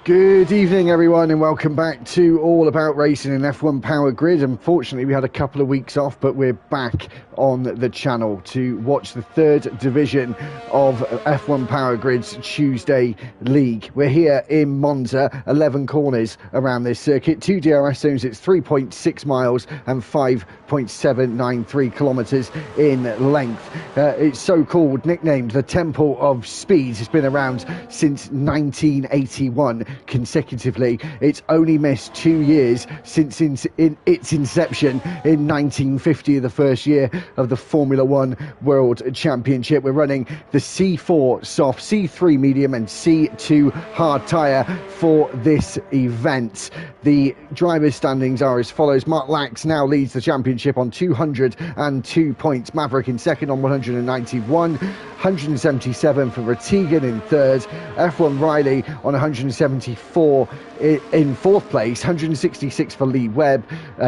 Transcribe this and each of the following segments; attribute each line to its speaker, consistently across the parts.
Speaker 1: Good evening, everyone, and welcome back to All About Racing in F1 Power Grid. Unfortunately, we had a couple of weeks off, but we're back on the channel to watch the third division of F1 Power Grid's Tuesday League. We're here in Monza, 11 corners around this circuit, 2 DRS zones, it's 3.6 miles and 5.793 kilometres in length. It's so-called, nicknamed the Temple of Speed. It's been around since 1981. Consecutively. It's only missed 2 years since its inception in 1950, the first year of the Formula One World Championship. We're running the C4 soft, C3 medium and C2 hard tyre for this event. The driver's standings are as follows. Mark Lax now leads the championship on 202 points. Maverick in second on 191. 177 for Ratigan in third. F1 Riley on 174 in fourth place. 166 for Lee Webb.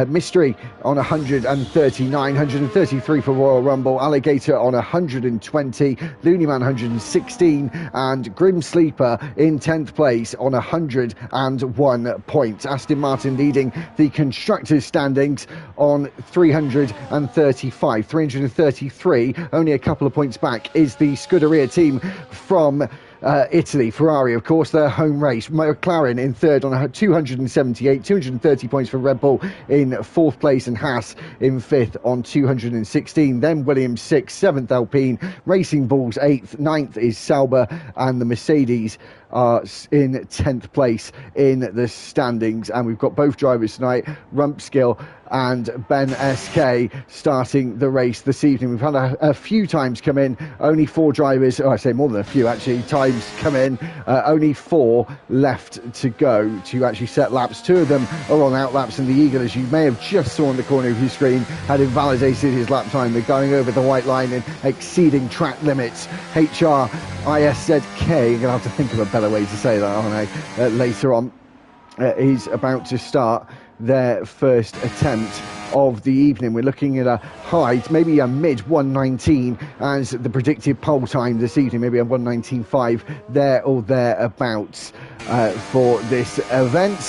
Speaker 1: Mystery on 139. 133 for Royal Rumble. Alligator on 120. Looney Man 116. And Grim Sleeper in 10th place on 101 points. Aston Martin leading the constructors' standings on 335. 333. Only a couple of points back is the Scuderia team from Italy. Ferrari, of course, their home race. McLaren in third on 278, 230 points for Red Bull in fourth place, and Haas in fifth on 216. Then Williams sixth, seventh Alpine, Racing Bulls eighth, ninth is Sauber, and the Mercedes are in 10th place in the standings. And we've got both drivers tonight, Rumpskill and Ben SK, starting the race this evening. We've had a few times come in, only 4 drivers, I say more than a few actually, times come in, only 4 left to go to actually set laps. 2 of them are on out laps, and the Eagle, as you may have just saw on the corner of your screen, had invalidated his lap time. They're going over the white line and exceeding track limits. HRISZK, you're going to have to think of a better way to say that, aren't I? Later on, is about to start their first attempt of the evening. We're looking at a high, maybe a mid 119 as the predicted pole time this evening, maybe a 119.5 there or thereabouts for this event.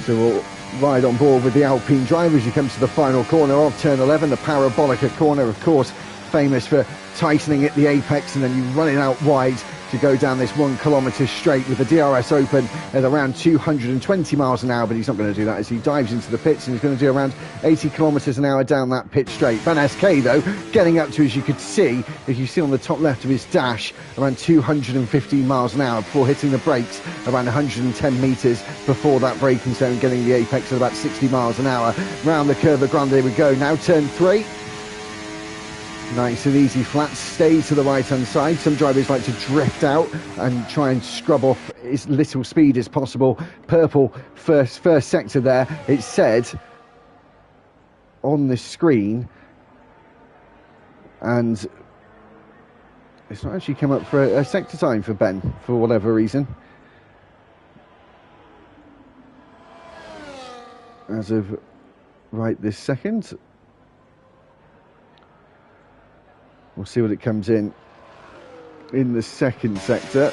Speaker 1: So we'll ride on board with the Alpine driver as he comes to the final corner of turn 11, the Parabolica corner, of course, famous for tightening at the apex and then you run it out wide to go down this 1 kilometre straight with the DRS open at around 220 miles an hour, but he's not going to do that as he dives into the pits, and he's going to do around 80 kilometres an hour down that pit straight. Ben SK, though, getting up to, as you could see, if you see on the top left of his dash, around 215 miles an hour before hitting the brakes around 110 metres before that braking zone, getting the apex at about 60 miles an hour. Round the Curva Grande we go. Now turn 3. Nice and easy flats, stay to the right hand side. Some drivers like to drift out and try and scrub off as little speed as possible. Purple first sector there, it said on the screen, and it's not actually come up for a sector time for Ben for whatever reason. As of right this second, we'll see what it comes in the second sector.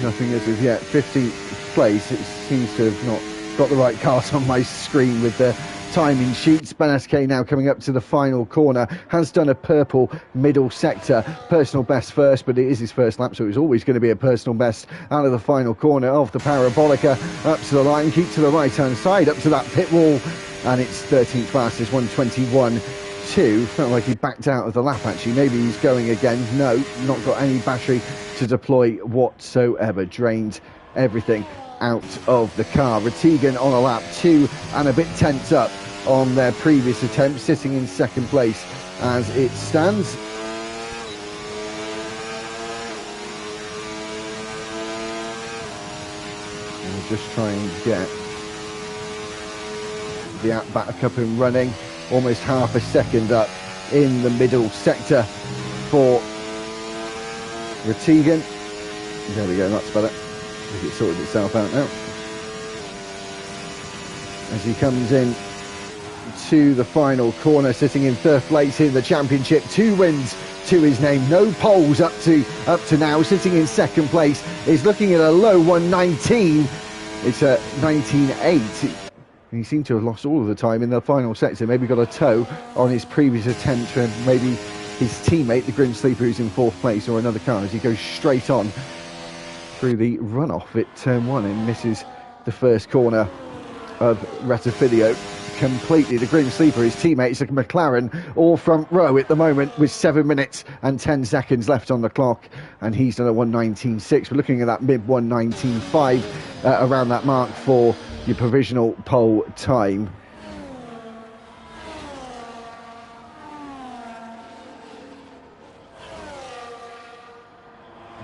Speaker 1: Nothing as of yet. 15th place. It seems to have not got the right cars on my screen with the timing sheets. Ben SK now coming up to the final corner. Has done a purple middle sector. Personal best first, but it is his first lap, so it was always going to be a personal best out of the final corner of the Parabolica. Up to the line, keep to the right-hand side, up to that pit wall, and it's 13th fastest, 121. Felt like he backed out of the lap actually. Maybe he's going again. No, not got any battery to deploy whatsoever. Drained everything out of the car. Ratigan on a lap 2 and a bit tense up on their previous attempt, sitting in second place as it stands. We'll just try and get the app back up and running. Almost half a second up in the middle sector for Ratigan. There we go, that's better. I think it sorted itself out now. As he comes in to the final corner, sitting in third place in the championship. 2 wins to his name. No poles up to now. Sitting in second place is looking at a low 1:19. It's a 19.8. He seemed to have lost all of the time in the final sector. Maybe got a toe on his previous attempt, and maybe his teammate, the Grim Sleeper, who's in fourth place, or another car, as he goes straight on through the runoff at turn 1 and misses the first corner of Rettifilio completely. The Grim Sleeper, his teammates, the McLaren, all front row at the moment with 7 minutes and 10 seconds left on the clock, and he's done a 1:19.6. We're looking at that mid 1:19.5 around that mark for your provisional pole time.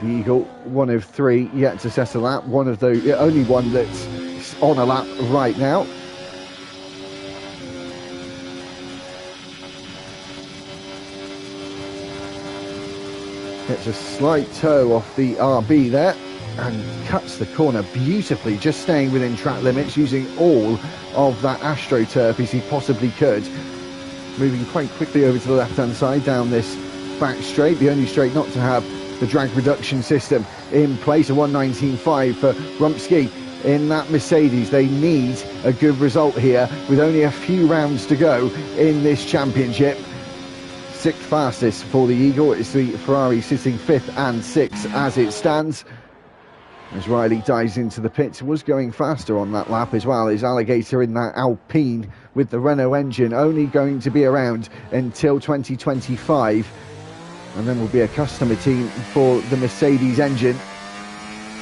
Speaker 1: The Eagle, one of 3 yet to set a lap. One of the only one that's on a lap right now. Gets a slight toe off the RB there and cuts the corner beautifully, just staying within track limits, using all of that AstroTurf as he possibly could. Moving quite quickly over to the left-hand side down this back straight, the only straight not to have the drag reduction system in place. A 1:19.5 for Rumsky in that Mercedes. They need a good result here with only a few rounds to go in this championship. 6th fastest for the Eagle. It's the Ferrari sitting 5th and 6th as it stands. As Riley dives into the pits, was going faster on that lap as well. His Alligator in that Alpine with the Renault engine, only going to be around until 2025. And then will be a customer team for the Mercedes engine.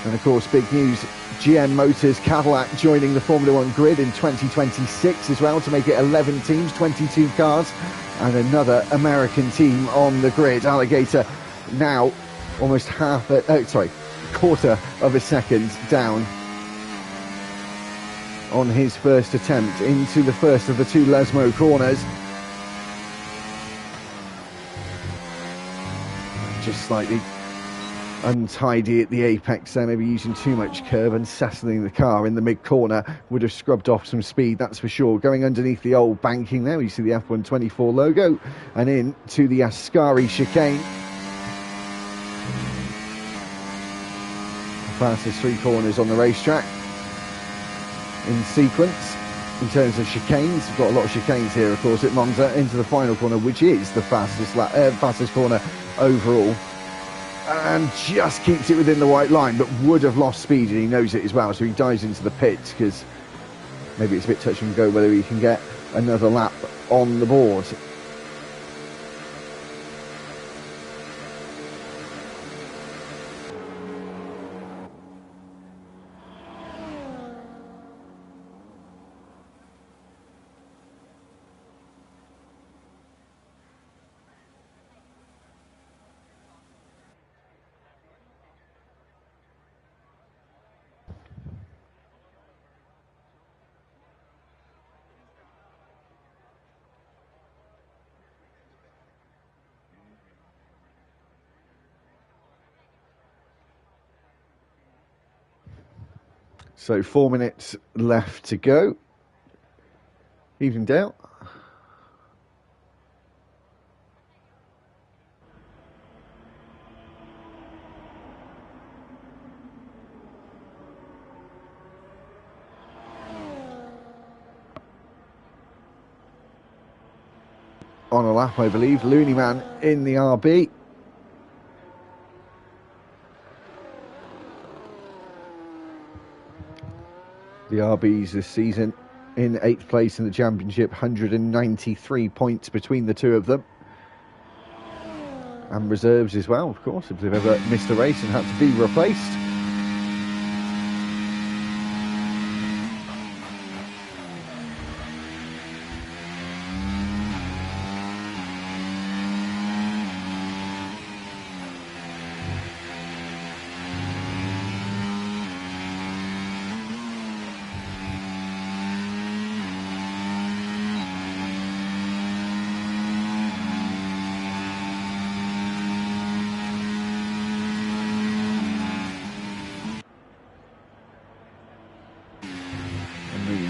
Speaker 1: And of course, big news, GM Motors Cadillac joining the Formula 1 grid in 2026 as well, to make it 11 teams, 22 cars, and another American team on the grid. Alligator now almost quarter of a second down on his first attempt into the first of the 2 Lesmo corners. Just slightly untidy at the apex there, maybe using too much curve and settling the car in the mid-corner. Would have scrubbed off some speed, that's for sure. Going underneath the old banking there, you see the F124 logo, and into the Ascari chicane. The fastest 3 corners on the racetrack in sequence. In terms of chicanes, we've got a lot of chicanes here, of course, at Monza, into the final corner, which is the fastest corner overall, and just keeps it within the white line, but would have lost speed, and he knows it as well, so he dives into the pits, because maybe it's a bit touch and go whether he can get another lap on the board. So 4 minutes left to go. Evening Dale. On a lap, I believe. Looney Man in the RB. The RBs this season in 8th place in the championship, 193 points between the two of them. And reserves as well, of course, if they've ever missed a race and had to be replaced.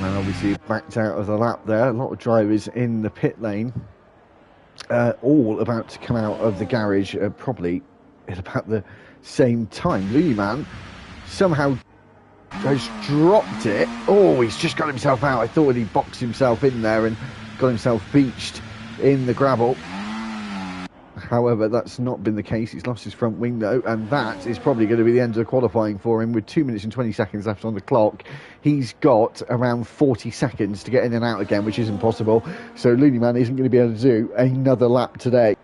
Speaker 1: Obviously backed out of the lap there. A lot of drivers in the pit lane all about to come out of the garage, probably at about the same time. Looney Man somehow has dropped it. Oh, he's just got himself out. I thought he boxed himself in there and got himself beached in the gravel. However, that's not been the case. He's lost his front wing though, and that is probably going to be the end of the qualifying for him. With 2 minutes and 20 seconds left on the clock, he's got around 40 seconds to get in and out again, which isn't possible. So Looney Man isn't going to be able to do another lap today.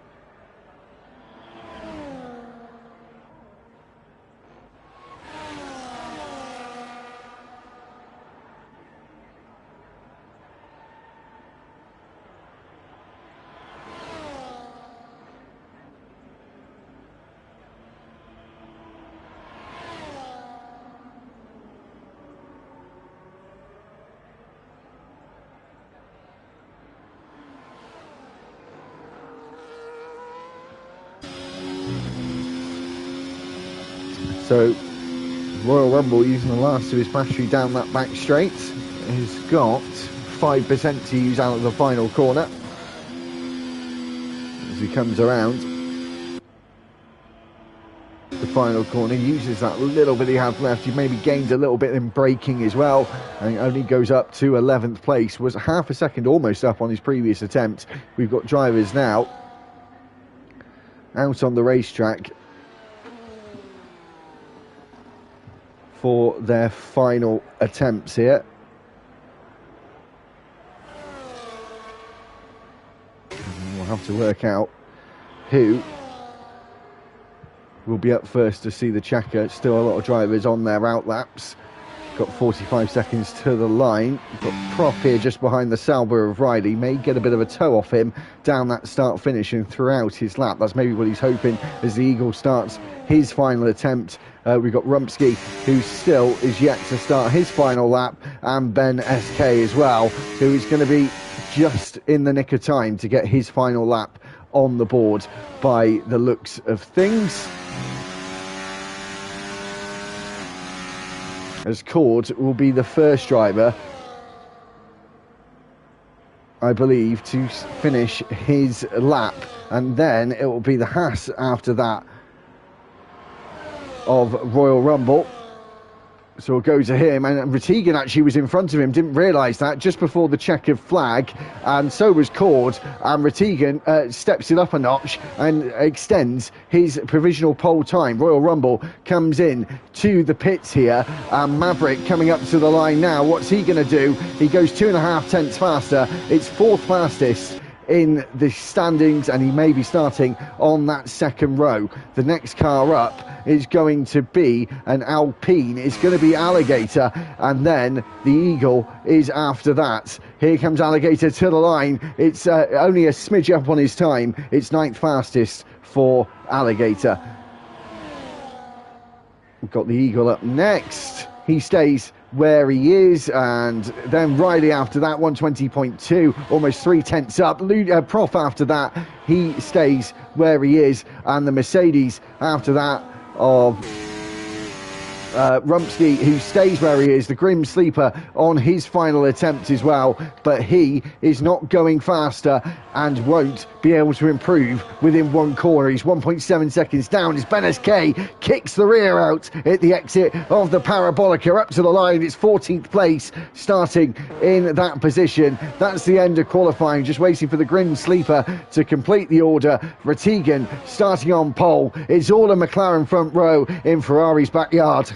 Speaker 1: So Royal Rumble, using the last of his battery down that back straight, has got 5% to use out of the final corner as he comes around the final corner. Uses that little bit he had left. He maybe gained a little bit in braking as well, and only goes up to 11th place. Was half a second almost up on his previous attempt. We've got drivers now out on the racetrack for their final attempts here. And we'll have to work out who will be up first to see the checker. Still a lot of drivers on their out laps. Got 45 seconds to the line. Got Prof here just behind the Sauber of Riley. May get a bit of a toe off him down that start finish and throughout his lap. That's maybe what he's hoping as the Eagle starts his final attempt. We've got Rumpsky, who still is yet to start his final lap, and Ben SK as well, who is going to be just in the nick of time to get his final lap on the board by the looks of things. As Cord will be the first driver, I believe, to finish his lap, and then it will be the Haas after that of Royal Rumble. So we'll go to him, and Ratigan actually was in front of him, didn't realise that, just before the checkered flag, and so was Cord, and Ratigan steps it up a notch and extends his provisional pole time. Royal Rumble comes in to the pits here, and Maverick coming up to the line now. What's he going to do? He goes 2.5 tenths faster. It's fourth fastest in the standings, and he may be starting on that second row. The next car up is going to be an Alpine. It's going to be Alligator, and then the Eagle is after that. Here comes Alligator to the line. It's only a smidge up on his time. It's ninth fastest for Alligator. We've got the Eagle up next. He stays where he is, and then Riley after that, 120.2, almost 3 tenths up. Prof after that, he stays where he is, and the Mercedes after that of Rumpsky, who stays where he is, the Grim Sleeper on his final attempt as well, but he is not going faster and won't be able to improve within one corner. He's 1.7 seconds down as Ben SK kicks the rear out at the exit of the Parabolica up to the line. It's 14th place starting in that position. That's the end of qualifying, just waiting for the Grim Sleeper to complete the order. Ratigan starting on pole. It's all a McLaren front row in Ferrari's backyard.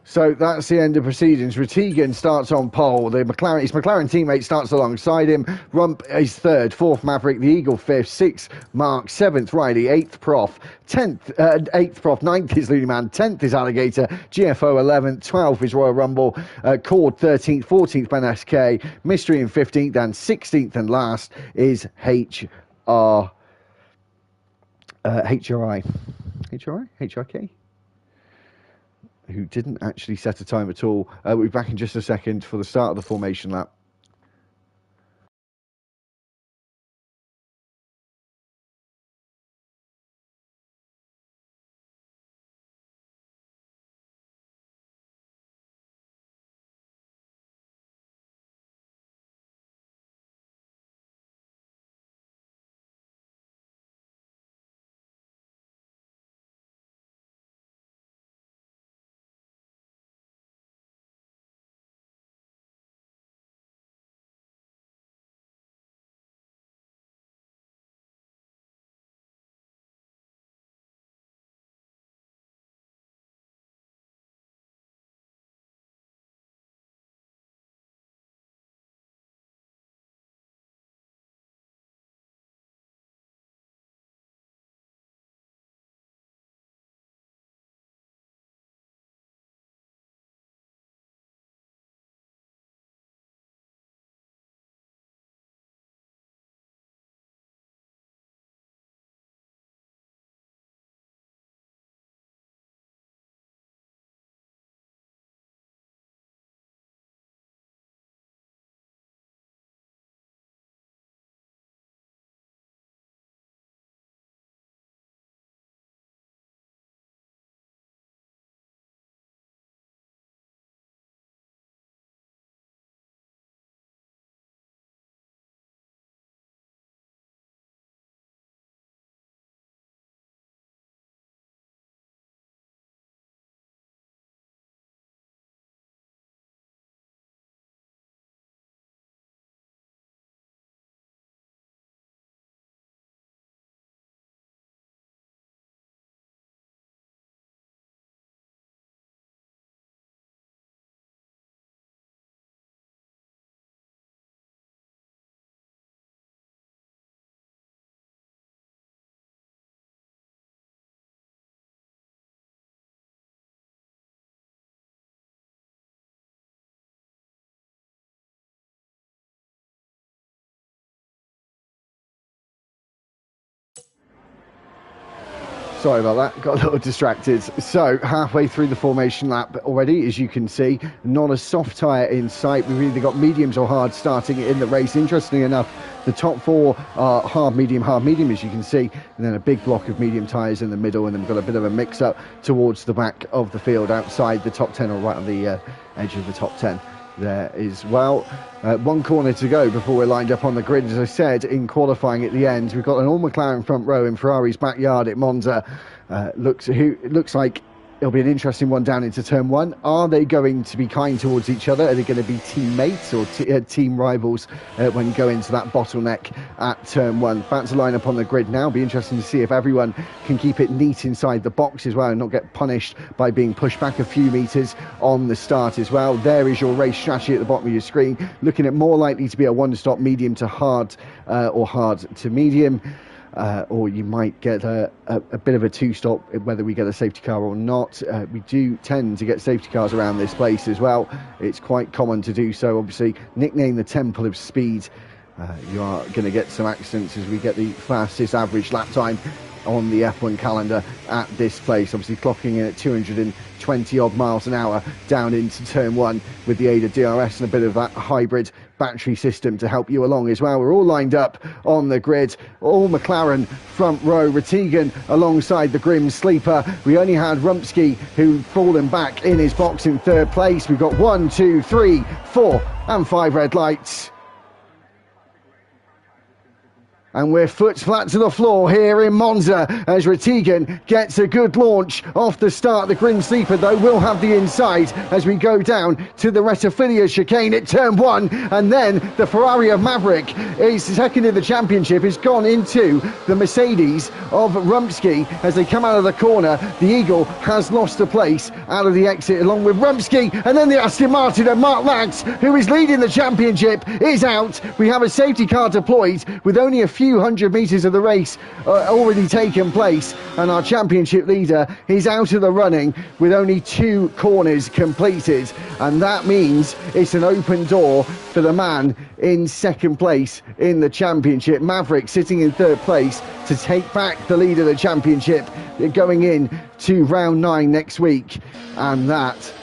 Speaker 1: So that's the end of proceedings. Retigan starts on pole. His McLaren teammate starts alongside him. Rump is third. Fourth, Maverick. The Eagle fifth. Sixth, Mark. Seventh, Riley. Eighth, Prof. Eighth, Prof. Ninth is Looney Man. 10th is Alligator. GFO 11th. 12th is Royal Rumble. Cord 13th. 14th, Ben SK. Mystery in 15th. And 16th and last is HRI. HRK? Who didn't actually set a time at all. We'll be back in just a second for the start of the formation lap. Sorry about that, got a little distracted. So, halfway through the formation lap already, as you can see, not a soft tyre in sight. We've either got mediums or hard starting in the race. Interestingly enough, the top four are hard, medium, as you can see, and then a big block of medium tyres in the middle, and then we've got a bit of a mix-up towards the back of the field, outside the top 10, or right on the edge of the top 10. There as well. One corner to go before we're lined up on the grid. As I said, in qualifying at the end, we've got an all McLaren front row in Ferrari's backyard at Monza. Looks like it'll be an interesting one down into turn one. Are they going to be kind towards each other? Are they going to be teammates or team rivals when you go into that bottleneck at turn one? About to line up on the grid now. Be interesting to see if everyone can keep it neat inside the box as well and not get punished by being pushed back a few metres on the start as well. There is your race strategy at the bottom of your screen, looking at more likely to be a one-stop, medium to hard, or hard to medium. Or you might get a bit of a two-stop, whether we get a safety car or not. We do tend to get safety cars around this place as well. It's quite common to do so. Obviously, nicknamed the Temple of Speed, you are going to get some accidents as we get the fastest average lap time on the F1 calendar at this place. Obviously clocking in at 220 odd miles an hour down into turn one with the aid of DRS and a bit of that hybrid battery system to help you along as well. We're all lined up on the grid, all McLaren front row. Retigan alongside the grim sleeper. We only had Rumpsky who'd fallen back in his box in third place. We've got 1, 2, 3, 4 and 5 red lights. And we're foot flat to the floor here in Monza as Ratigan gets a good launch off the start. The Grim Sleeper, though, will have the inside as we go down to the Retifilia chicane at turn 1. And then the Ferrari of Maverick is second in the championship, has gone into the Mercedes of Rumsky as they come out of the corner. The Eagle has lost a place out of the exit along with Rumsky. And then the Aston Martin of Mark Lax, who is leading the championship, is out. We have a safety car deployed with only a few hundred metres of the race already taken place, and our championship leader is out of the running with only 2 corners completed, and that means it's an open door for the man in second place in the championship. Maverick sitting in third place to take back the lead of the championship going in to round 9 next week, and that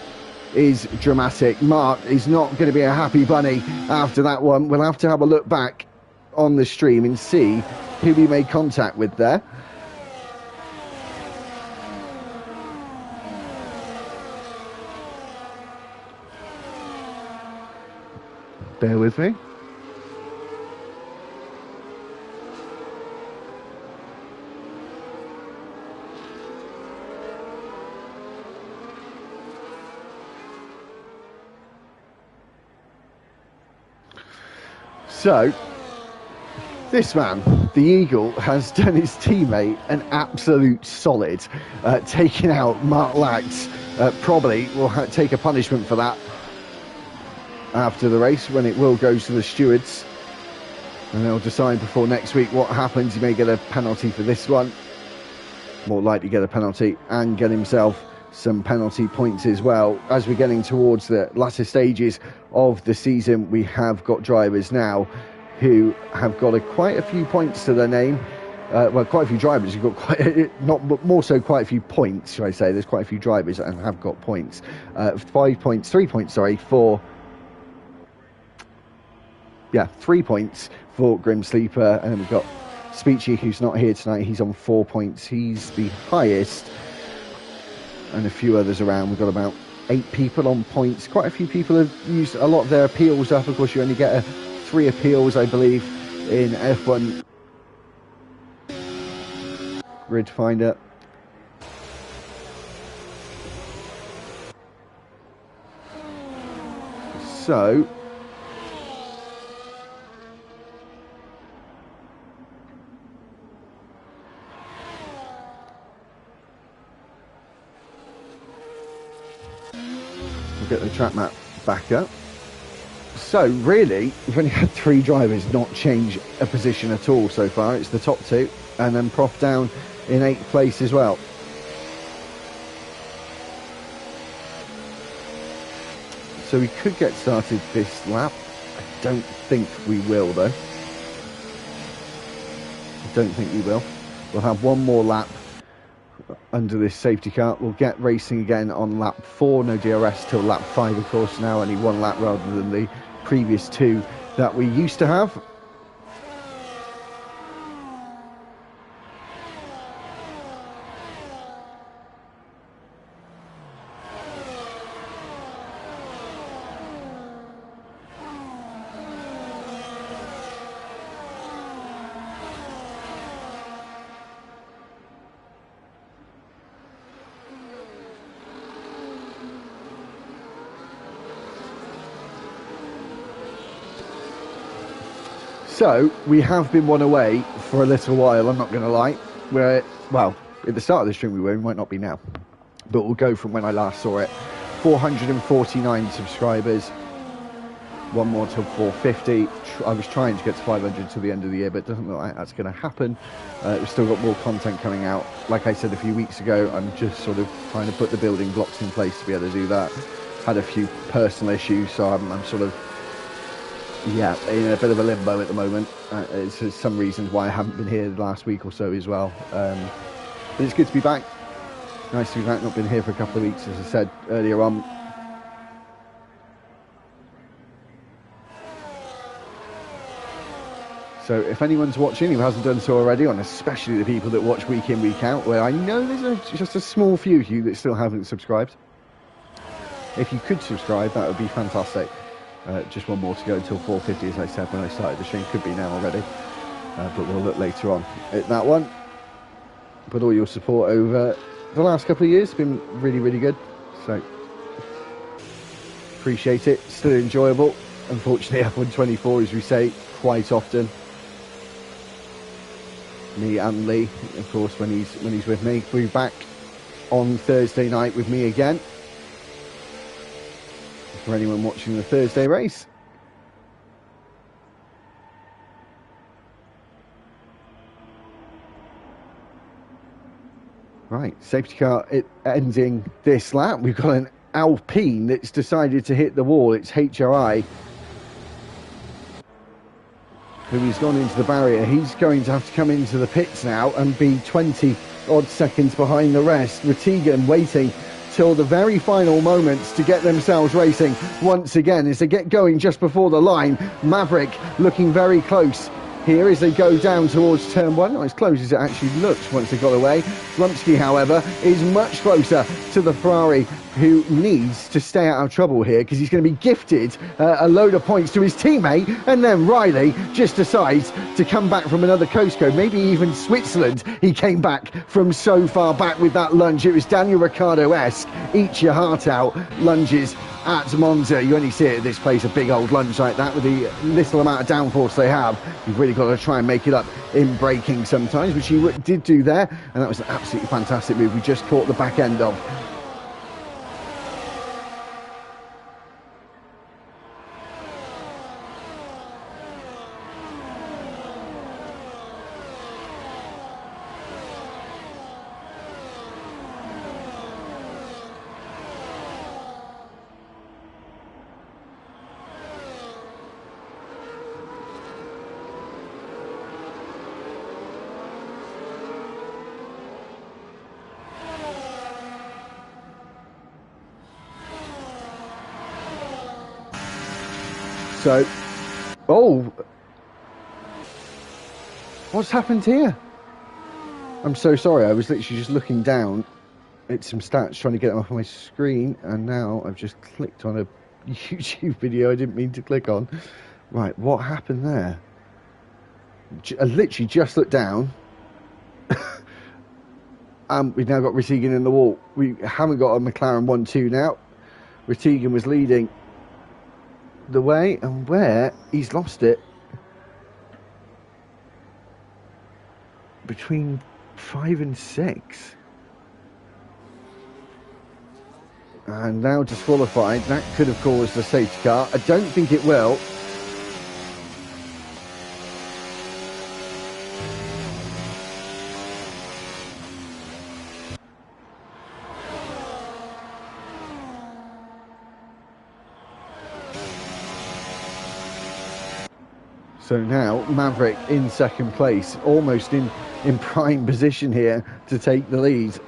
Speaker 1: is dramatic. Mark is not going to be a happy bunny after that one. We'll have to have a look back on the stream and see who we made contact with there. Bear with me. So this man, the Eagle, has done his teammate an absolute solid, taking out Mark Lax. Probably will take a punishment for that after the race, when it will go to the stewards, and they'll decide before next week what happens. He may get a penalty for this one, more likely get a penalty, and get himself some penalty points as well. As we're getting towards the latter stages of the season, we have got drivers now who have got quite a few points to their name. Well, quite a few drivers who've got quite a few points, should I say. There's quite a few drivers and have got points. 3 points, for... Yeah, 3 points for Grim Sleeper. And then we've got Speechy, who's not here tonight. He's on 4 points. He's the highest. And a few others around. We've got about 8 people on points. Quite a few people have used a lot of their appeals up. Of course, you only get 3 appeals, I believe, in F1 Grid Finder. So we'll get the track map back up. So really, we've only had 3 drivers not change a position at all so far. It's the top 2, and then Prof down in 8th place as well. So we could get started this lap. I don't think we will, though. I don't think we will. We'll have one more lap under this safety car. We'll get racing again on lap 4. No DRS till lap 5, of course. Now only 1 lap rather than the previous 2 that we used to have. So, we have been one away for a little while, I'm not going to lie. Well, at the start of the stream we were, we might not be now. But we'll go from when I last saw it. 449 subscribers. One more till 450. I was trying to get to 500 till the end of the year, but it doesn't look like that's going to happen. We've still got more content coming out. Like I said a few weeks ago, I'm just sort of trying to put the building blocks in place to be able to do that. Had a few personal issues, so I'm sort of, yeah, in a bit of a limbo at the moment. It's some reasons why I haven't been here the last week or so as well. But it's good to be back. Nice to be back. Not been here for a couple of weeks, as I said earlier on. So if anyone's watching who hasn't done so already, and especially the people that watch week in, week out, where I know there's just a small few of you that still haven't subscribed. If you could subscribe, that would be fantastic. Just one more to go until 450, as I said when I started the stream. Could be now already. but we'll look later on at that one. But all your support over the last couple of years has been really, really good. So appreciate it. Still enjoyable. Unfortunately, F124, as we say quite often. Me and Lee, of course, when he's with me. We'll be back on Thursday night with me again. For anyone watching the Thursday race. Right, safety car ending this lap. We've got an Alpine that's decided to hit the wall. It's HRI who has gone into the barrier. He's going to have to come into the pits now and be 20 odd seconds behind the rest. Retigan waiting till the very final moments to get themselves racing once again as they get going just before the line. Maverick looking very close here as they go down towards turn one. Not as close as it actually looks once they got away. Rumsky, however, is much closer to the Ferrari, who needs to stay out of trouble here because he's going to be gifted a load of points to his teammate, and then Riley just decides to come back from another coast code, maybe even Switzerland. He came back from so far back with that lunge. It was Daniel Ricciardo-esque, eat your heart out lunges at Monza. You only see it at this place, a big old lunge like that with the little amount of downforce they have. You've really got to try and make it up in braking sometimes, which he did do there, and that was an absolutely fantastic move we just caught the back end of. So, oh, what's happened here? I'm so sorry, I was literally just looking down at some stats, trying to get them up on my screen, and now I've just clicked on a YouTube video I didn't mean to click on. Right, what happened there? I literally just looked down. We've now got Retigan in the wall. We haven't got a McLaren 1-2 now. Retigan was leading the way, and where he's lost it between 5 and 6, and now disqualified. That could have caused a safety car. I don't think it will. So now Maverick in second place, almost in prime position here to take the lead.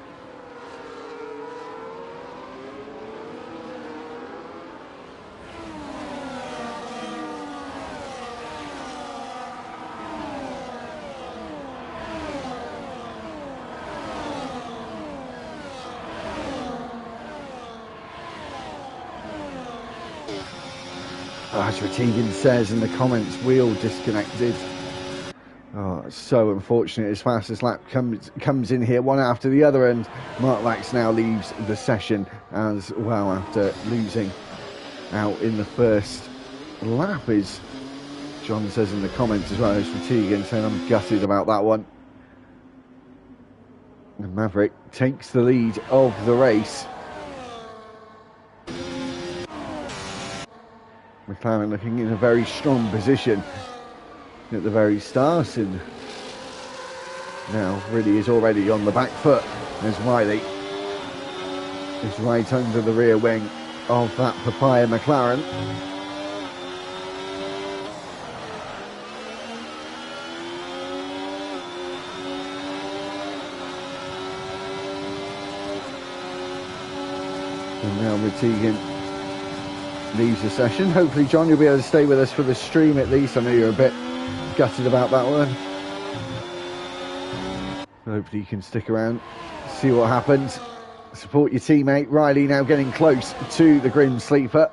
Speaker 1: As Retigan says in the comments, wheel disconnected. Oh, it's so unfortunate. As fast as lap comes in here, one after the other, and Mark Lax now leaves the session as well after losing out in the first lap, as John says in the comments as well. As Retigan saying, I'm gutted about that one. And Maverick takes the lead of the race. McLaren looking in a very strong position at the very start, and now really is already on the back foot as Riley is right under the rear wing of that Papaya McLaren. And now Retigan leaves the session. Hopefully, John, you'll be able to stay with us for the stream at least. I know you're a bit gutted about that one. Hopefully you can stick around, see what happens. Support your teammate. Riley now getting close to the Grim Sleeper.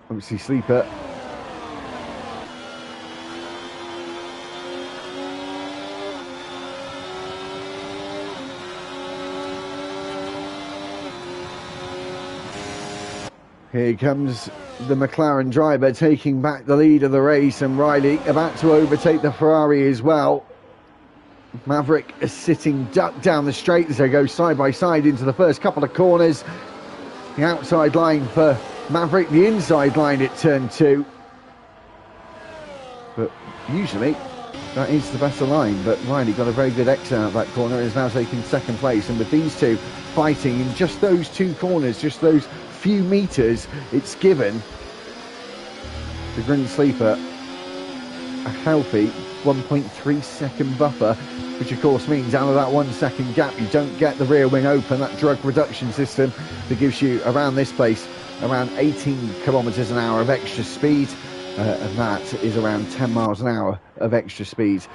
Speaker 1: Obviously Sleeper Here comes the McLaren driver taking back the lead of the race, and Riley about to overtake the Ferrari as well. Maverick is sitting ducked down the straight as they go side by side into the first couple of corners. The outside line for Maverick, the inside line at turn 2. But usually that is the better line, but Riley got a very good exit out of that corner and is now taking second place. And with these two fighting in just those 2 corners, just those few metres, it's given the Green Sleeper a healthy 1.3 second buffer, which of course means out of that 1 second gap you don't get the rear wing open, that drug reduction system that gives you around this place around 18 kilometres an hour of extra speed, and that is around 10 miles an hour of extra speed.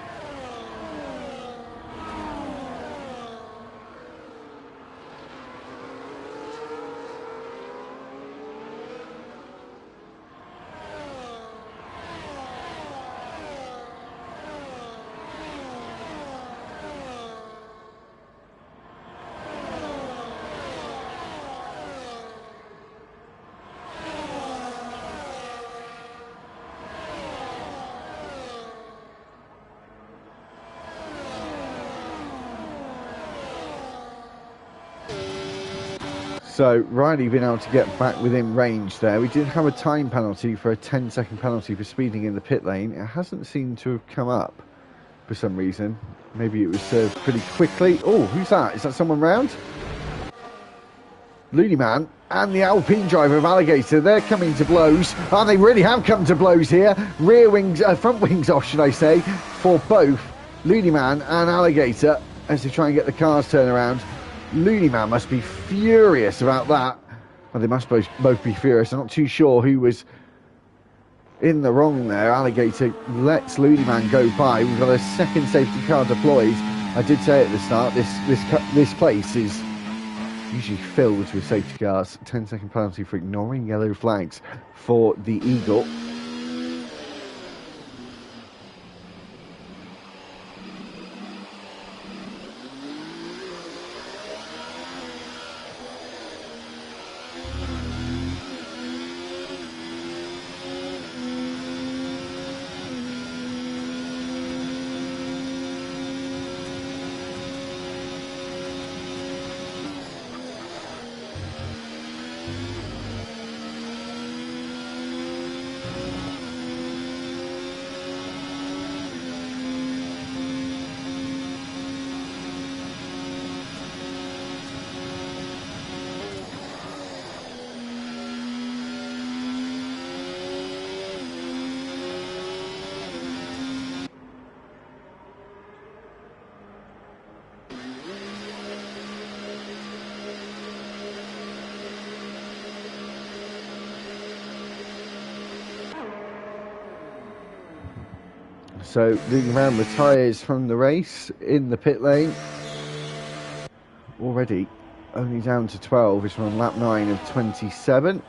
Speaker 1: So Riley been able to get back within range there. We did have a time penalty for a 10-second penalty for speeding in the pit lane. It hasn't seemed to have come up for some reason. Maybe it was served pretty quickly. Oh, who's that? Is that someone round? Looney Man and the Alpine driver of Alligator, they're coming to blows. Oh, they really have come to blows here. Rear wings, front wings off, should I say, for both Looney Man and Alligator as they try and get the cars turned around. Looney Man must be furious about that. Well, they must both be furious. I'm not too sure who was in the wrong there. Alligator lets Looney Man go by. We've got a second safety car deployed. I did say at the start, this place is usually filled with safety cars. 10-second penalty for ignoring yellow flags for the Eagle. So Looney Man retires from the race in the pit lane. Already only down to 12, which is on lap 9 of 27.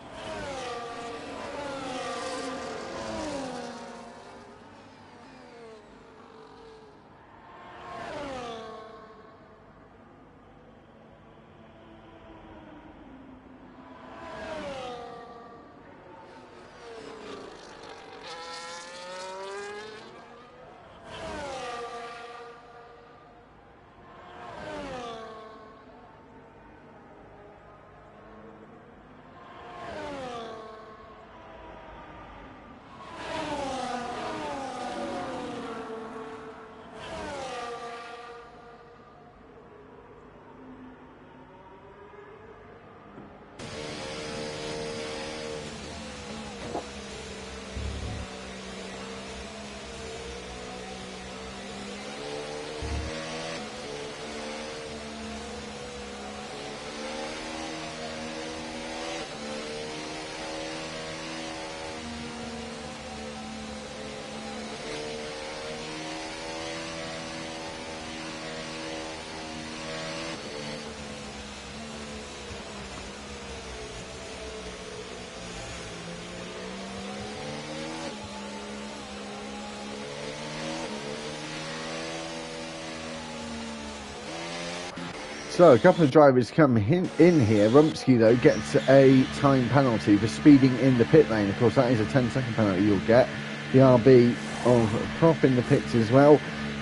Speaker 1: So a couple of drivers come in here. Rumsky, though, gets a time penalty for speeding in the pit lane. Of course, that is a 10-second penalty you'll get. The RB of Prop in the pits as well.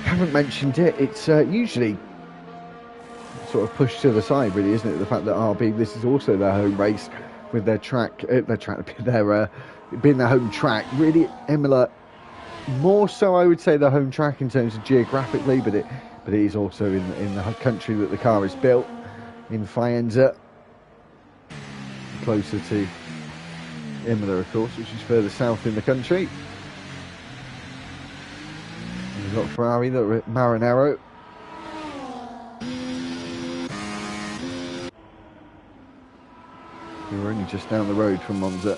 Speaker 1: Haven't mentioned it. It's usually sort of pushed to the side, really, isn't it? The fact that RB, this is also their home race with their being their home track. Really, Imola, more so, I would say, the home track in terms of geographically, but it is also in the country that the car is built, in Faenza, closer to Imola, of course, which is further south in the country. And we've got Ferrari that are at Maranello. We're only just down the road from Monza.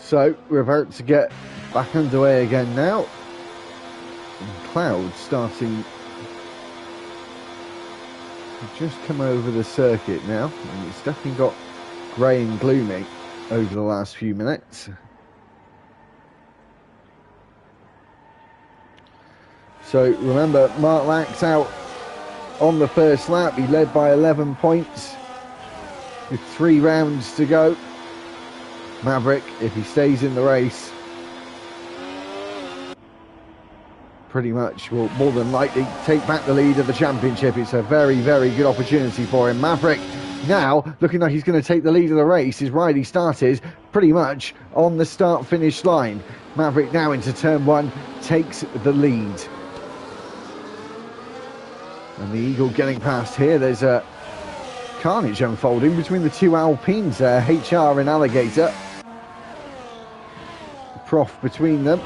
Speaker 1: So we're about to get back underway again now. And clouds starting to just come over the circuit now, and it's definitely got grey and gloomy over the last few minutes. So remember, Mark Lack's out on the first lap. He led by 11 points with 3 rounds to go. Maverick, if he stays in the race, pretty much will more than likely take back the lead of the championship. It's a very, very good opportunity for him. Maverick now looking like he's going to take the lead of the race. His Riley started pretty much on the start-finish line. Maverick now into turn 1 takes the lead. And the Eagle getting past here. There's a carnage unfolding between the two Alpines there, HR and Alligator. Prof between them.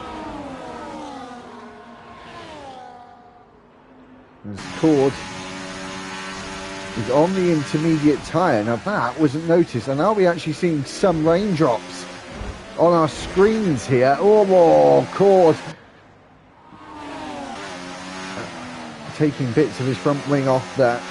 Speaker 1: As Cord is on the intermediate tyre. Now that wasn't noticed, and are we actually seeing some raindrops on our screens here? Oh, Cord taking bits of his front wing off there.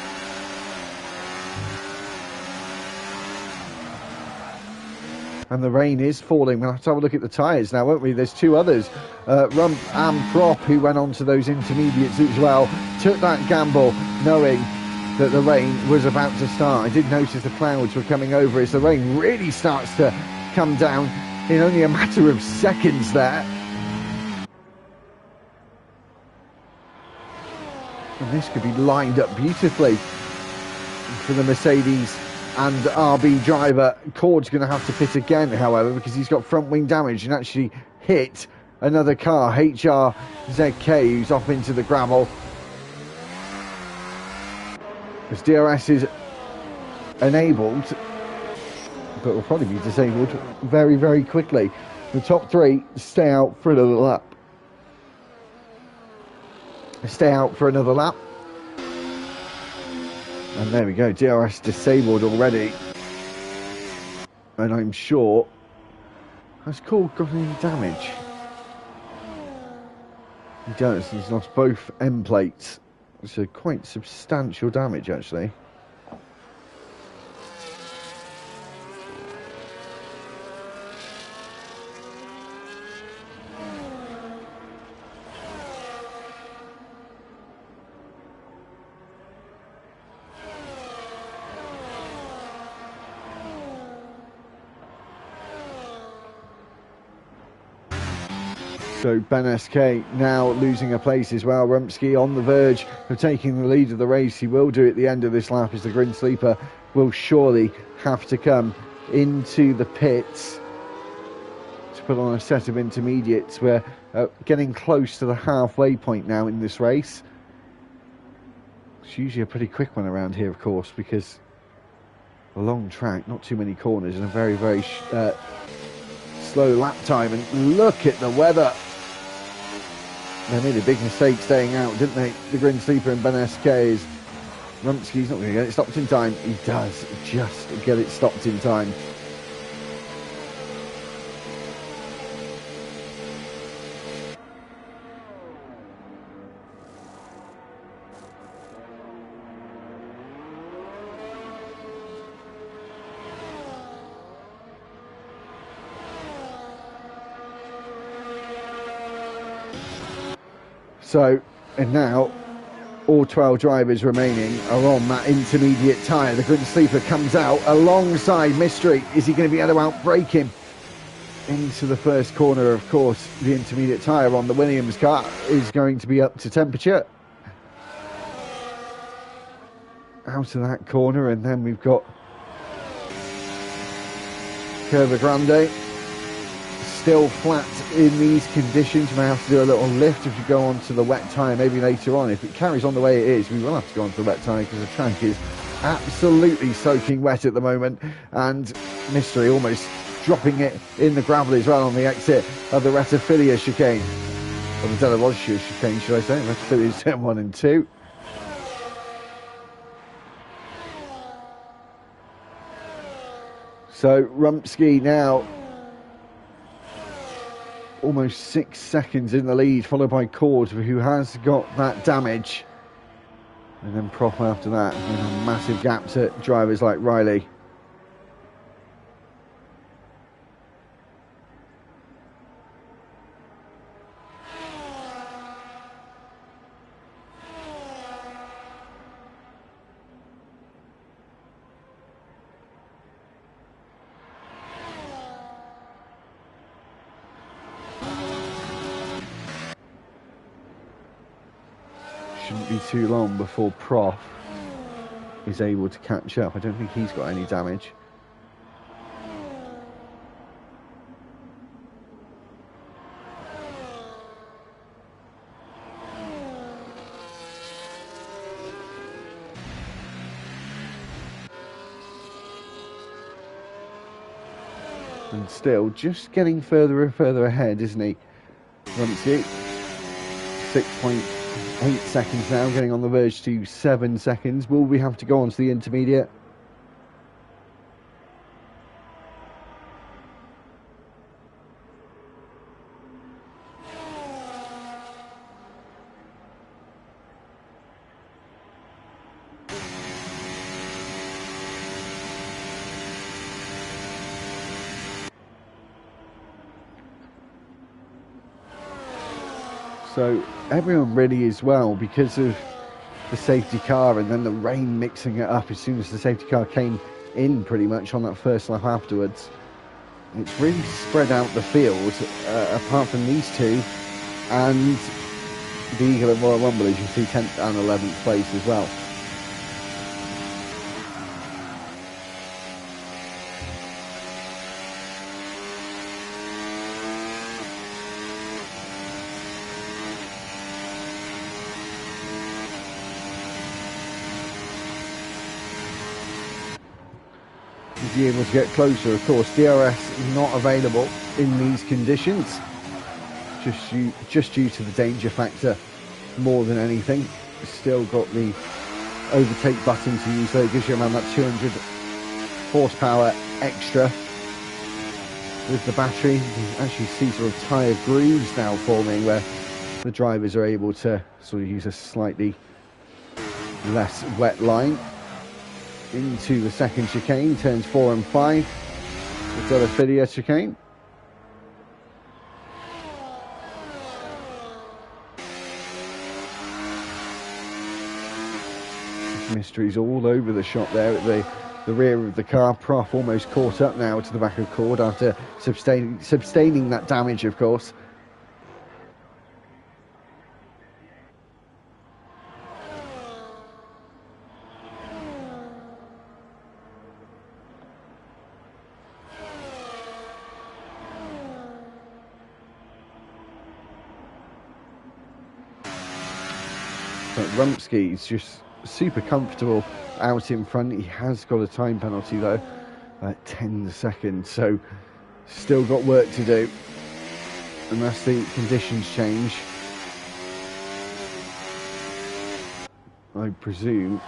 Speaker 1: And the rain is falling. We'll have to have a look at the tyres now, won't we? There's 2 others, Rump and Prop, who went on to those intermediates as well. Took that gamble knowing that the rain was about to start. I did notice the clouds were coming over as the rain really starts to come down in only a matter of seconds there. And this could be lined up beautifully for the Mercedes and RB driver. Cord's going to have to pit again, however, because he's got front wing damage and actually hit another car, HR ZK, who's off into the gravel. As DRS is enabled, but will probably be disabled very, very quickly. The top 3 stay out for another lap. Stay out for another lap. And there we go, DRS disabled already. And I'm sure, has Cord got any damage? He does, he's lost both end plates. So quite substantial damage actually. So Ben SK now losing a place as well. Rumsky on the verge of taking the lead of the race. He will do at the end of this lap, as the Grin Sleeper will surely have to come into the pits to put on a set of intermediates. We're getting close to the halfway point now in this race. It's usually a pretty quick one around here, of course, because a long track, not too many corners, and a very, very slow lap time. And look at the weather. They made a big mistake staying out, didn't they? The Grin Sleeper and Ben SK's. Rumsky's not going to get it stopped in time. He does just get it stopped in time. So, and now all 12 drivers remaining are on that intermediate tyre. The Grin Sleeper comes out alongside Mystery. Is he going to be able to outbrake him into the first corner? Of course, the intermediate tyre on the Williams car is going to be up to temperature. Out of that corner, and then we've got Curva Grande. Still flat in these conditions. We may have to do a little lift if you go onto the wet tyre maybe later on. If it carries on the way it is, we will have to go onto the wet tyre because the track is absolutely soaking wet at the moment. And Mystery almost dropping it in the gravel as well on the exit of the Retifilia chicane. Or the Della Rocha chicane, should I say. Retifilia's turn 1 and 2. So Rumsky now almost 6 seconds in the lead, followed by Cord, who has got that damage. And then Prop after that, and a massive gap to drivers like Riley. Shouldn't be too long before Prof is able to catch up. I don't think he's got any damage. And still just getting further and further ahead, isn't he? Rumsky, 6.8 seconds now, getting on the verge to 7 seconds. Will we have to go on to the intermediate? So everyone really is well because of the safety car and then the rain mixing it up as soon as the safety car came in pretty much on that first lap afterwards. It's really spread out the field apart from these two and the Eagle and Royal Rumble, as you see, 10th and 11th place as well. Be able to get closer, of course. DRS not available in these conditions, just due to the danger factor more than anything. Still got the overtake button to use, so it gives you around that 200 horsepower extra with the battery. You can actually see sort of tyre grooves now forming where the drivers are able to sort of use a slightly less wet line. Into the second chicane, turns 4 and 5, the Delafilia chicane. Mysteries all over the shop there at the rear of the car. Prof almost caught up now to the back of Cord after sustaining that damage, of course. But Rumsky's just super comfortable out in front. He has got a time penalty though, at 10 seconds, so still got work to do, unless the conditions change. I presume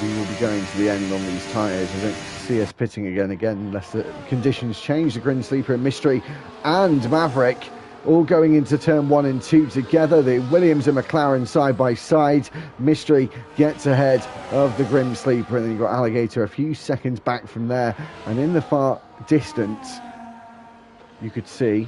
Speaker 1: we will be going to the end on these tyres. I don't see us pitting again unless the conditions change. The Grim Sleeper and Mystery and Maverick all going into turn 1 and 2 together. The Williams and McLaren side by side. Mystery gets ahead of the Grim Sleeper, and then you've got Alligator a few seconds back from there. And in the far distance, you could see,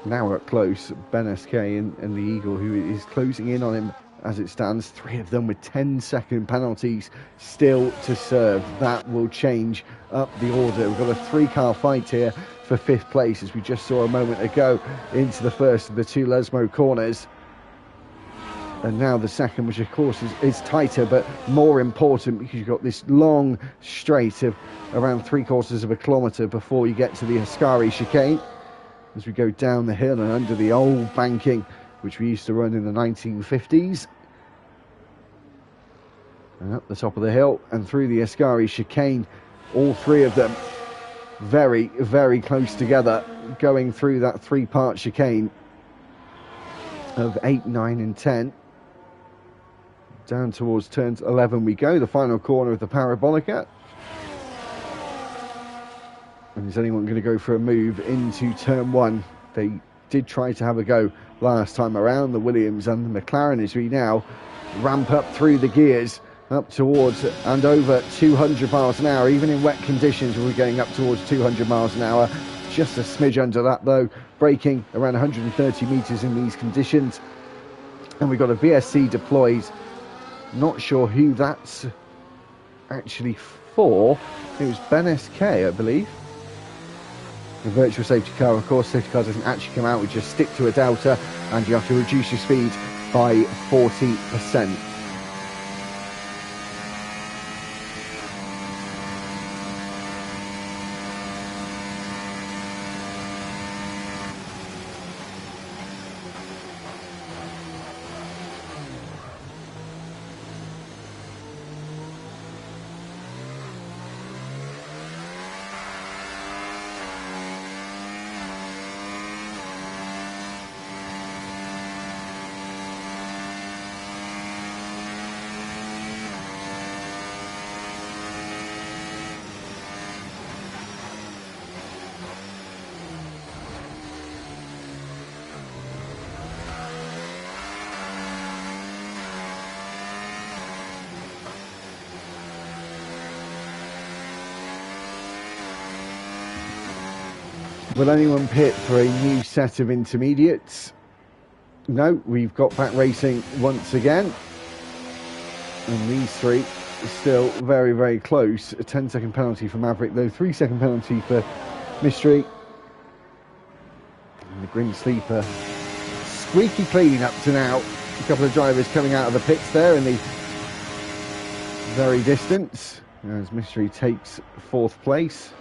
Speaker 1: now up close, Ben SK and the Eagle, who is closing in on him as it stands. 3 of them with 10-second penalties still to serve. That will change up the order. We've got a 3-car fight here for 5th place, as we just saw a moment ago, into the first of the 2 Lesmo corners. And now the second, which of course is tighter, but more important because you've got this long straight of around 3/4 of a kilometre before you get to the Ascari chicane, as we go down the hill and under the old banking which we used to run in the 1950s. And up the top of the hill and through the Ascari chicane, all 3 of them very, very close together, going through that 3-part chicane of 8, 9 and 10. Down towards turn 11 we go, the final corner of the Parabolica. And is anyone going to go for a move into turn 1? They did try to have a go last time around, the Williams and the McLaren, as we now ramp up through the gears up towards and over 200 miles an hour. Even in wet conditions, we're going up towards 200 miles an hour. Just a smidge under that though, braking around 130 metres in these conditions. And we've got a VSC deployed. Not sure who that's actually for. It was Ben SK, I believe. The virtual safety car, of course, safety car doesn't actually come out. We just stick to a delta and you have to reduce your speed by 40%. Will anyone pit for a new set of intermediates? No, we've got back racing once again. And these 3 are still very, very close. A 10-second penalty for Maverick, though. 3-second penalty for Mystery. And the Grim Sleeper squeaky clean up to now. A couple of drivers coming out of the pits there in the very distance, as Mystery takes 4th place.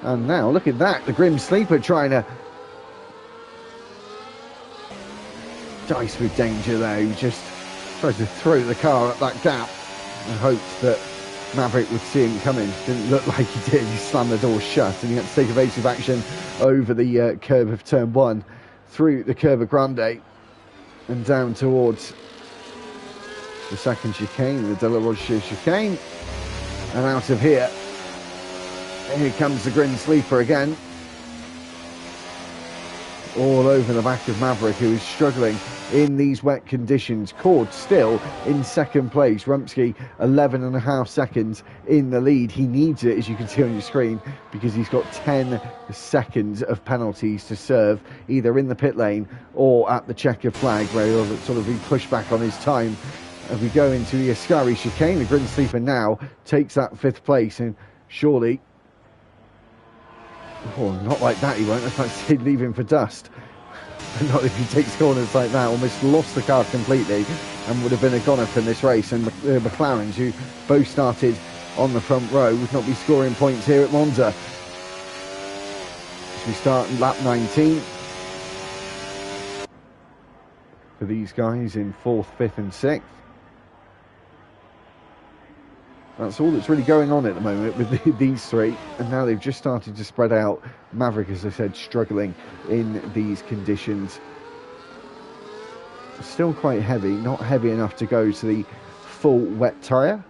Speaker 1: And now, look at that, the Grim Sleeper trying to dice with danger there. He just tried to throw the car up that gap and hoped that Maverick would see him coming. Didn't look like he did. He slammed the door shut and he had to take evasive action over the curve of turn 1, through the Curva Grande and down towards the second chicane, the De La Rocha chicane, and out of here. Here comes the Grim Sleeper again, all over the back of Maverick, who is struggling in these wet conditions. Cord still in 2nd place. Rumsky 11.5 seconds in the lead. He needs it, as you can see on your screen, because he's got 10 seconds of penalties to serve, either in the pit lane or at the checker flag, where he'll sort of be pushed back on his time. As we go into the Ascari chicane, the Grim Sleeper now takes that 5th place, and surely, oh, not like that he won't. I was about to say leave him for dust. But not if he takes corners like that. Almost lost the car completely and would have been a goner from this race. And McLarens, who both started on the front row, would not be scoring points here at Monza. As we start in lap 19. for these guys in 4th, 5th and 6th. That's all that's really going on at the moment with these three, and now they've just started to spread out. Maverick, as I said, struggling in these conditions. Still quite heavy, not heavy enough to go to the full wet tyre.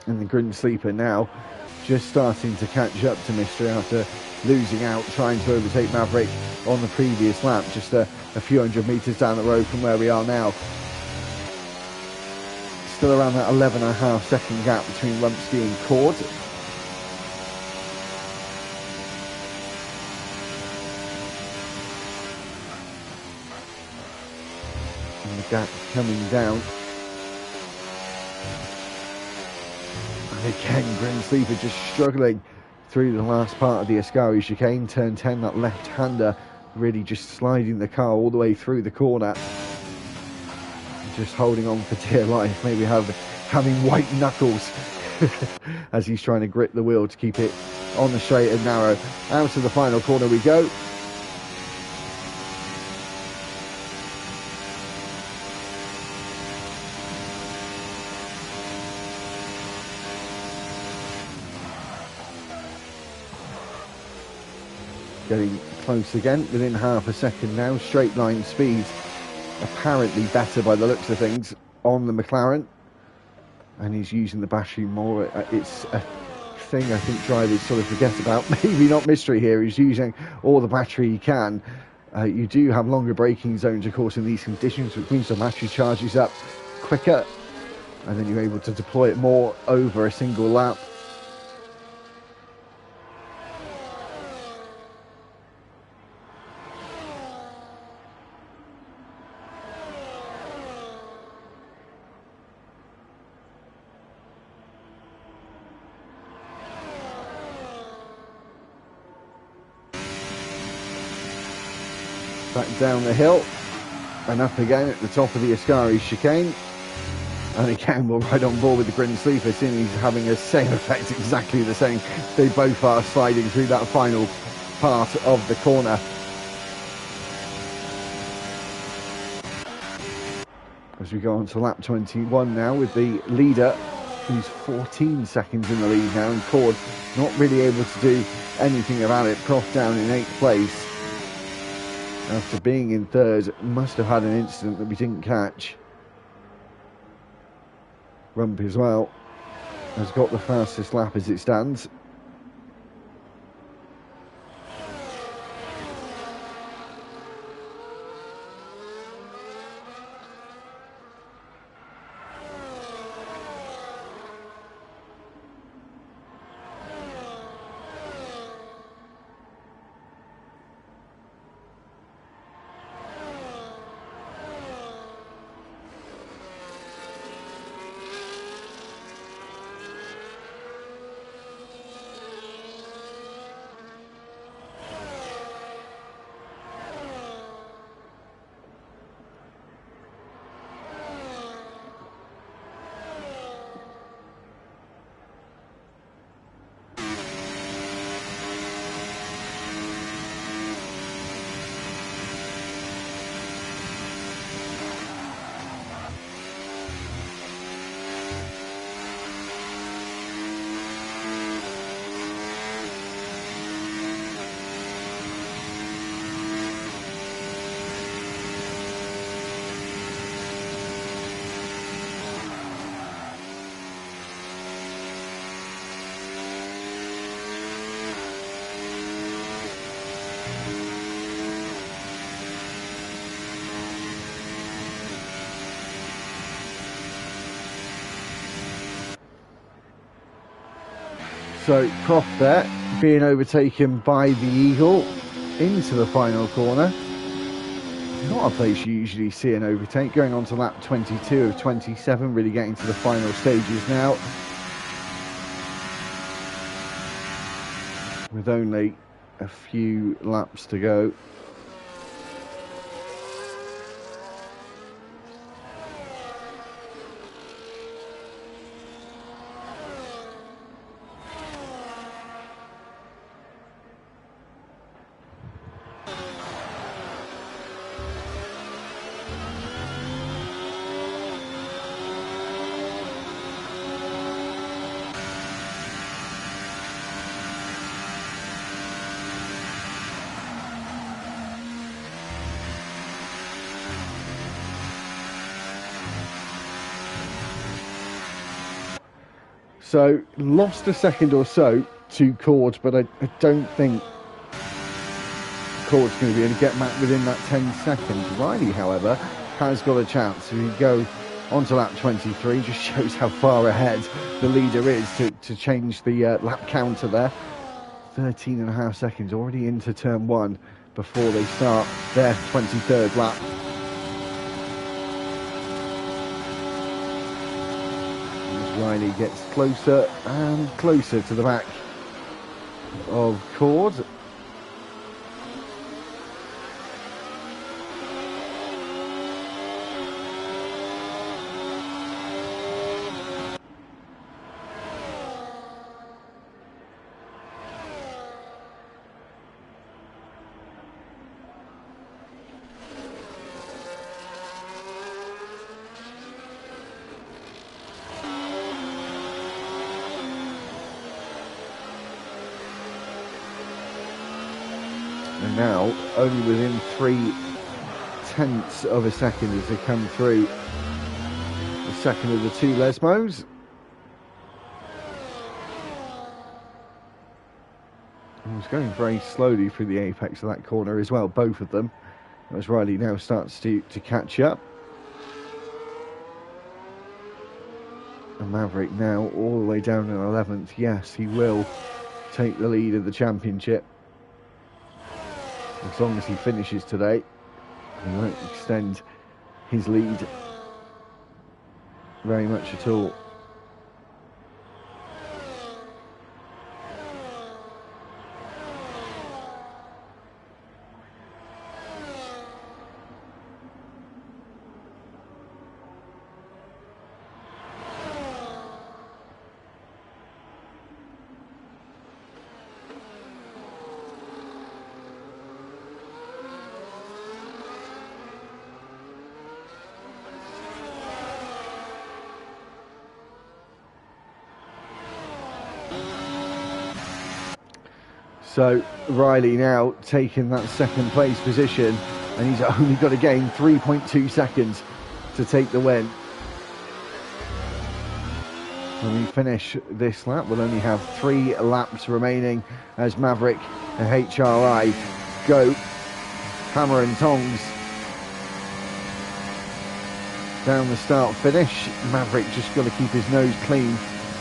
Speaker 1: And the Grim Sleeper now just starting to catch up to Mystery after losing out, trying to overtake Maverick on the previous lap, just a few hundred metres down the road from where we are now. Still around that 11.5 second gap between Rumsky and Cord. And the gap coming down. Again, Grim Sleeper just struggling through the last part of the Ascari chicane. Turn 10, that left-hander really just sliding the car all the way through the corner. Just holding on for dear life, maybe having white knuckles as he's trying to grip the wheel to keep it on the straight and narrow. Out to the final corner we go. Getting close again, within half a second now. Straight line speed apparently better by the looks of things on the McLaren, and he's using the battery more. It's a thing I think drivers sort of forget about. Maybe not Mystery here, he's using all the battery he can. You do have longer braking zones of course in these conditions, which means the battery charges up quicker and then you're able to deploy it more over a single lap. Back down the hill and up again at the top of the Ascari chicane, and again we're right on board with the Grim Sleeper, seeing he's having the same effect, exactly the same. They both are sliding through that final part of the corner. As we go on to lap 21 now with the leader, who's 14 seconds in the lead now, and Cord not really able to do anything about it. Prof down in 8th place after being in 3rd, must have had an incident that we didn't catch. Rumpy as well has got the fastest lap as it stands. So Prof there being overtaken by the Eagle into the final corner. Not a place you usually see an overtake. Going on to lap 22 of 27, really getting to the final stages now. With only a few laps to go. So lost a second or so to Cord, but I don't think Cord's going to be able to get back within that 10 seconds. Riley, however, has got a chance. If you go onto lap 23, just shows how far ahead the leader is to change the lap counter there. 13.5 seconds already into turn 1 before they start their 23rd lap. Riley gets closer and closer to the back of Cord. And now, only within 0.3 of a second as they come through the second of the two Lesmos. And was going very slowly through the apex of that corner as well, both of them, as Riley now starts to catch up. And Maverick now all the way down in 11th. Yes, he will take the lead of the championship. As long as he finishes today, he won't extend his lead very much at all. So Riley now taking that second place position, and he's only got to gain 3.2 seconds to take the win. When we finish this lap, we'll only have 3 laps remaining as Maverick and HRI go hammer and tongs down the start finish. Maverick just got to keep his nose clean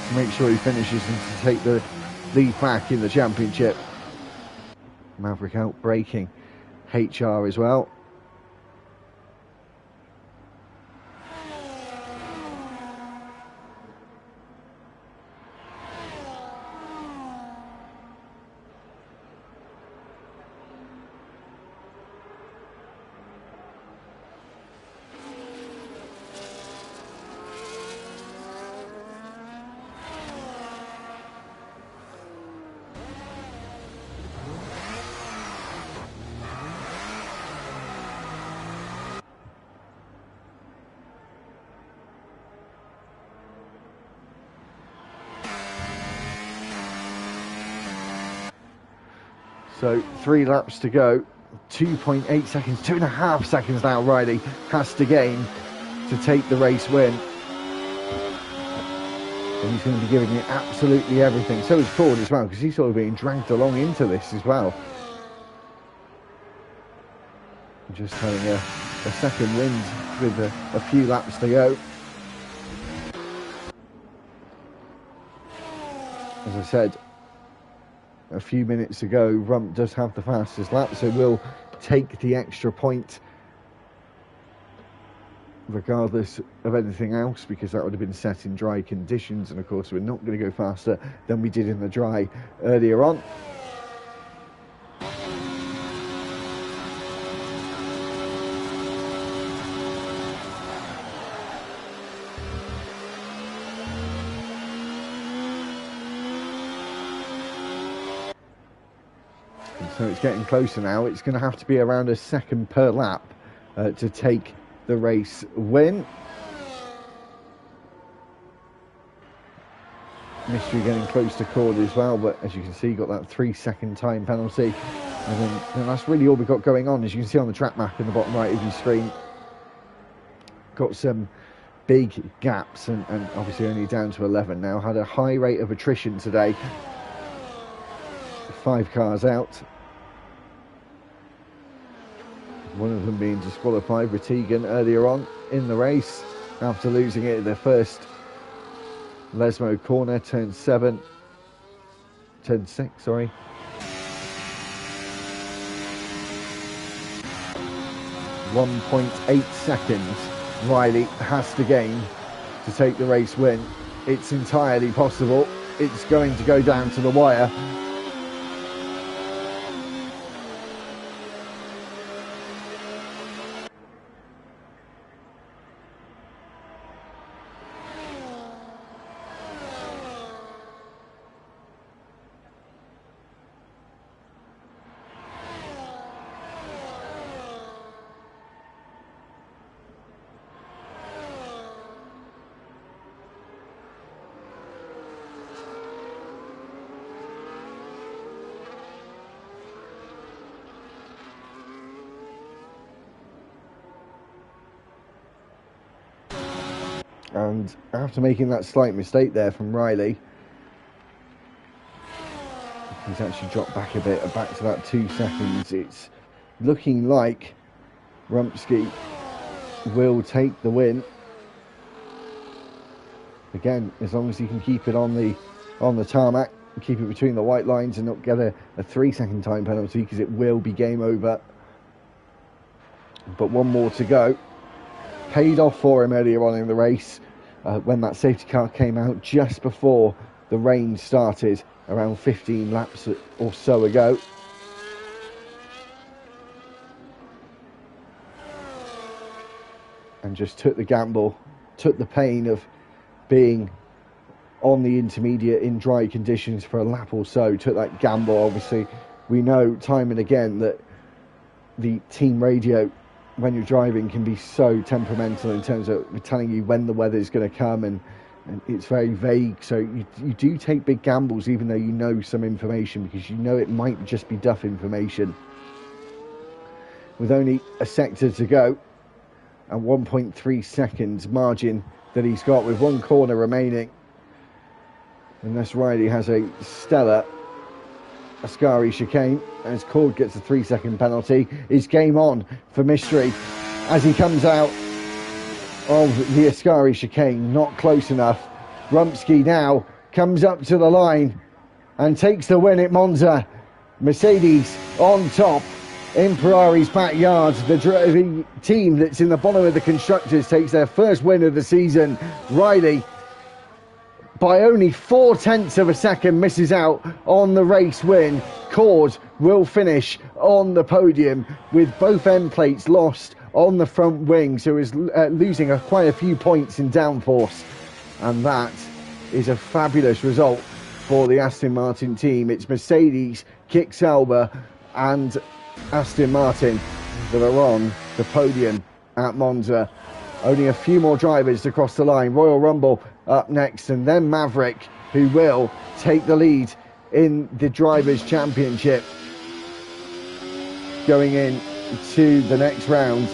Speaker 1: to make sure he finishes and to take the lead back in the championship. Maverick out braking HR as well. So 3 laps to go, 2.8 seconds, 2.5 seconds now Riley has to gain to take the race win. And he's going to be giving it absolutely everything. So is Ford as well, because he's sort of being dragged along into this as well. Just having a second wind with a few laps to go. As I said a few minutes ago, Rump does have the fastest lap, so we'll take the extra point regardless of anything else, because that would have been set in dry conditions, and of course we're not going to go faster than we did in the dry earlier on. so it's getting closer now. It's going to have to be around a second per lap to take the race win. Mystery getting close to Cord as well, but as you can see, got that 3-second time penalty. And then that's really all we've got going on. As you can see on the track map in the bottom right of your screen, got some big gaps, and obviously only down to 11 now. Had a high rate of attrition today. 5 cars out. One of them being disqualified, Ratigan, earlier on in the race after losing it at their first Lesmo corner, turn 6, sorry. 1.8 seconds Riley has to gain to take the race win. It's entirely possible. It's going to go down to the wire. And after making that slight mistake there from Riley, he's actually dropped back a bit, back to that 2 seconds. It's looking like Rumsky will take the win. Again, as long as he can keep it on the tarmac, keep it between the white lines and not get a 3-second time penalty, because it will be game over. But one more to go. Paid off for him earlier on in the race when that safety car came out just before the rain started, around 15 laps or so ago. And just took the gamble, took the pain of being on the intermediate in dry conditions for a lap or so, took that gamble. Obviously, we know time and again that the team radio, when you're driving, can be so temperamental in terms of telling you when the weather's going to come, and it's very vague. So you do take big gambles, even though you know some information, because you know it might just be duff information. With only a sector to go and 1.3 seconds margin that he's got, with one corner remaining, unless Riley has a stellar Ascari chicane, as Cord gets a 3-second penalty, is game on for Mystery as he comes out of the Ascari chicane. Not close enough. Rumsky now comes up to the line and takes the win at Monza. Mercedes on top in Ferrari's backyard. The team that's in the bottom of the constructors takes their first win of the season. Riley, by only 0.4 of a second, misses out on the race win. Cord will finish on the podium with both end plates lost on the front wing, so is losing quite a few points in downforce. And that is a fabulous result for the Aston Martin team. It's Mercedes, Kick Sauber and Aston Martin that are on the podium at Monza. Only a few more drivers to cross the line. Royal Rumble up next, and then Maverick, who will take the lead in the Drivers' Championship going in to the next round.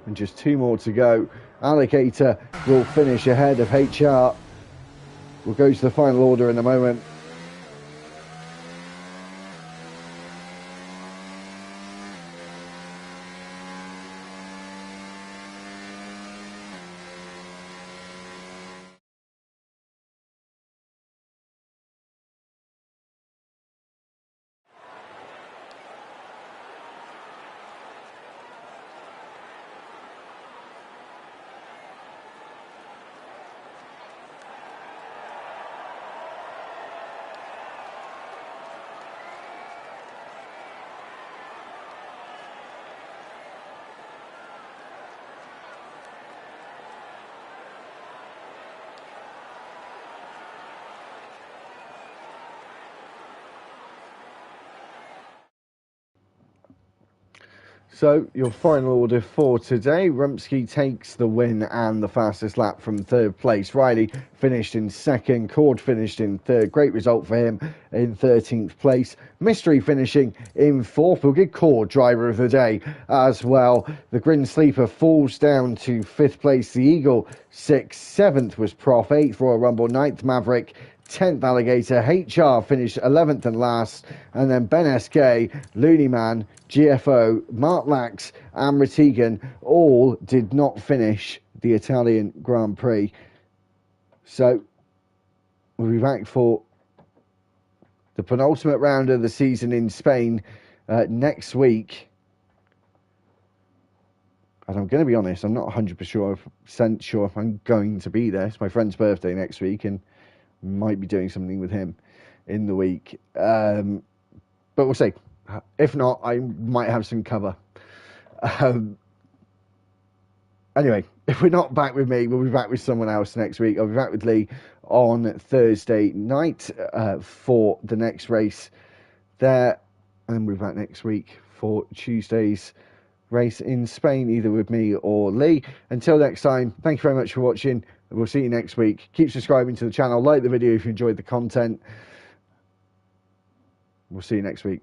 Speaker 1: And just 2 more to go. Alligator will finish ahead of HR. We'll go to the final order in a moment. So, your final order for today, Rumsky takes the win and the fastest lap from third place. Riley finished in second, Cord finished in third. Great result for him in 13th place. Mystery finishing in fourth. We'll give Cord driver of the day as well. The Grin Sleeper falls down to fifth place. The Eagle, sixth. Seventh was Prof. Eighth, Royal Rumble. Ninth, Maverick. 10th Alligator, HR finished 11th and last, and then Ben SK, Looney Man, GFO, Mark Lax and Ratigan all did not finish the Italian Grand Prix. So we'll be back for the penultimate round of the season in Spain next week. And I'm going to be honest, I'm not 100% sure if I'm going to be there. It's my friend's birthday next week, and might be doing something with him in the week. But we'll see. If not, I might have some cover. Anyway, if we're not back with me, we'll be back with someone else next week. I'll be back with Lee on Thursday night for the next race there. And we'll be back next week for Tuesday's race in Spain, either with me or Lee. Until next time, thank you very much for watching. We'll see you next week. Keep subscribing to the channel. Like the video if you enjoyed the content. We'll see you next week.